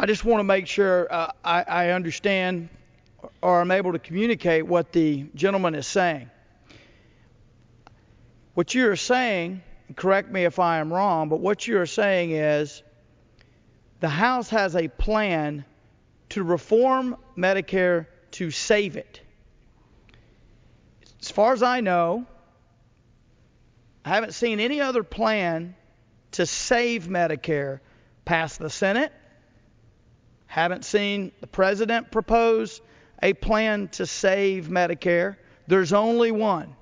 I just want to make sure I understand or I'm able to communicate what the gentleman is saying. What you are saying, correct me if I am wrong, but what you are saying is the House has a plan to reform Medicare to save it. As far as I know, I haven't seen any other plan to save Medicare pass the Senate. Haven't seen the president propose a plan to save Medicare. There's only one.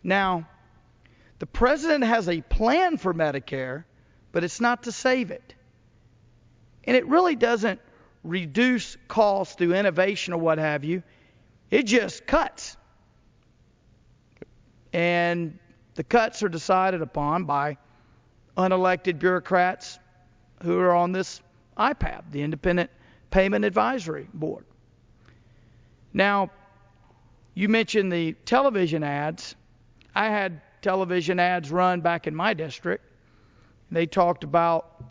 Now, the president has a plan for Medicare, but it's not to save it. And it really doesn't reduce costs through innovation or what have you. It just cuts. And the cuts are decided upon by unelected bureaucrats who are on this IPAB, the Independent Payment Advisory Board. Now, you mentioned the television ads. I had television ads run back in my district. They talked about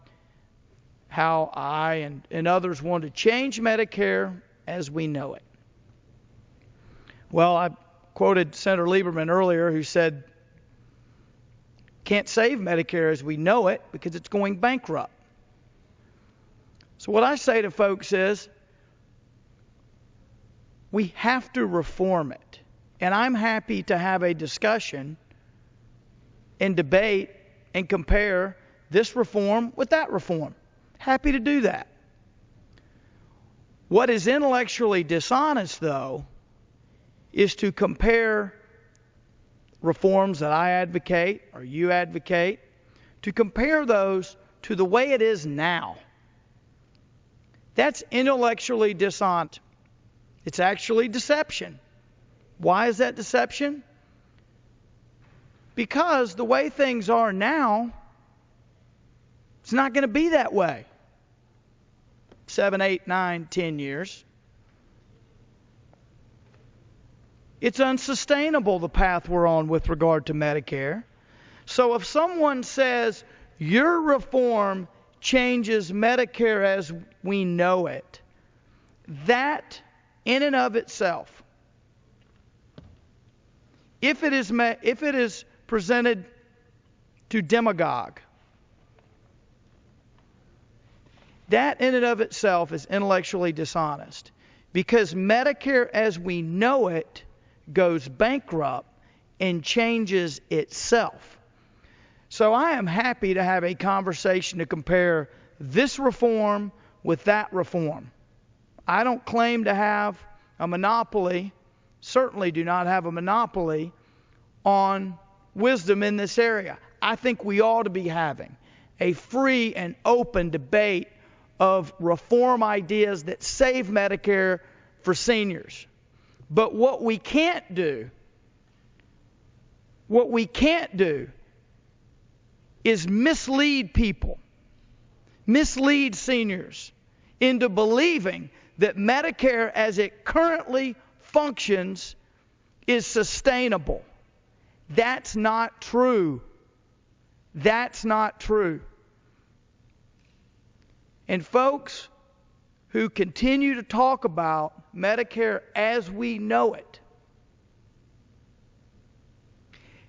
how I and others wanted to change Medicare as we know it. Well, I quoted Senator Lieberman earlier who said, can't save Medicare as we know it because it's going bankrupt. So what I say to folks is, we have to reform it. And I'm happy to have a discussion and debate and compare this reform with that reform. Happy to do that. What is intellectually dishonest, though, is to compare reforms that I advocate or you advocate, to compare those to the way it is now. That's intellectually dishonest. It's actually deception. Why is that deception? Because the way things are now, it's not going to be that way. 7, 8, 9, 10 years. It's unsustainable, the path we're on with regard to Medicare. So if someone says your reform changes Medicare as we know it, that in and of itself, if it is presented to demagogue, that in and of itself is intellectually dishonest, because Medicare as we know it goes bankrupt and changes itself. So I am happy to have a conversation to compare this reform with that reform. I don't claim to have a monopoly, certainly do not have a monopoly on wisdom in this area. I think we ought to be having a free and open debate of reform ideas that save Medicare for seniors. But what we can't do is mislead people, mislead seniors into believing that Medicare as it currently functions is sustainable. That's not true. That's not true. And folks who continue to talk about Medicare as we know it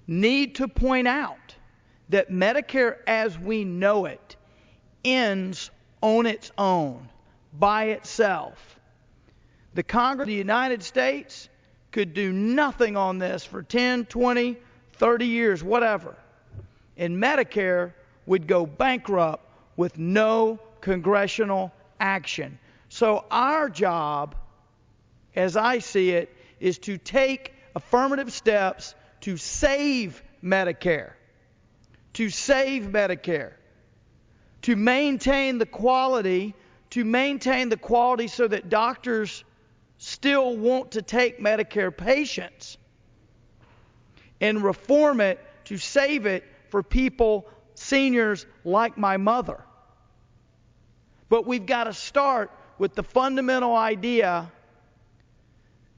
need to point out that Medicare as we know it ends on its own, by itself. The Congress of the United States could do nothing on this for 10, 20, 30 years, whatever. And Medicare would go bankrupt with no congressional action. So our job, as I see it, is to take affirmative steps to save Medicare. To save Medicare. To maintain the quality so that doctors still want to take Medicare patients, and reform it to save it for people, seniors like my mother. But we've got to start with the fundamental idea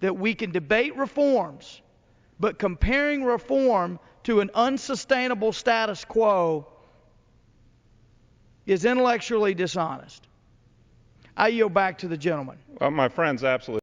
that we can debate reforms, but comparing reform to an unsustainable status quo is intellectually dishonest. I yield back to the gentleman. Well, my friend's absolutely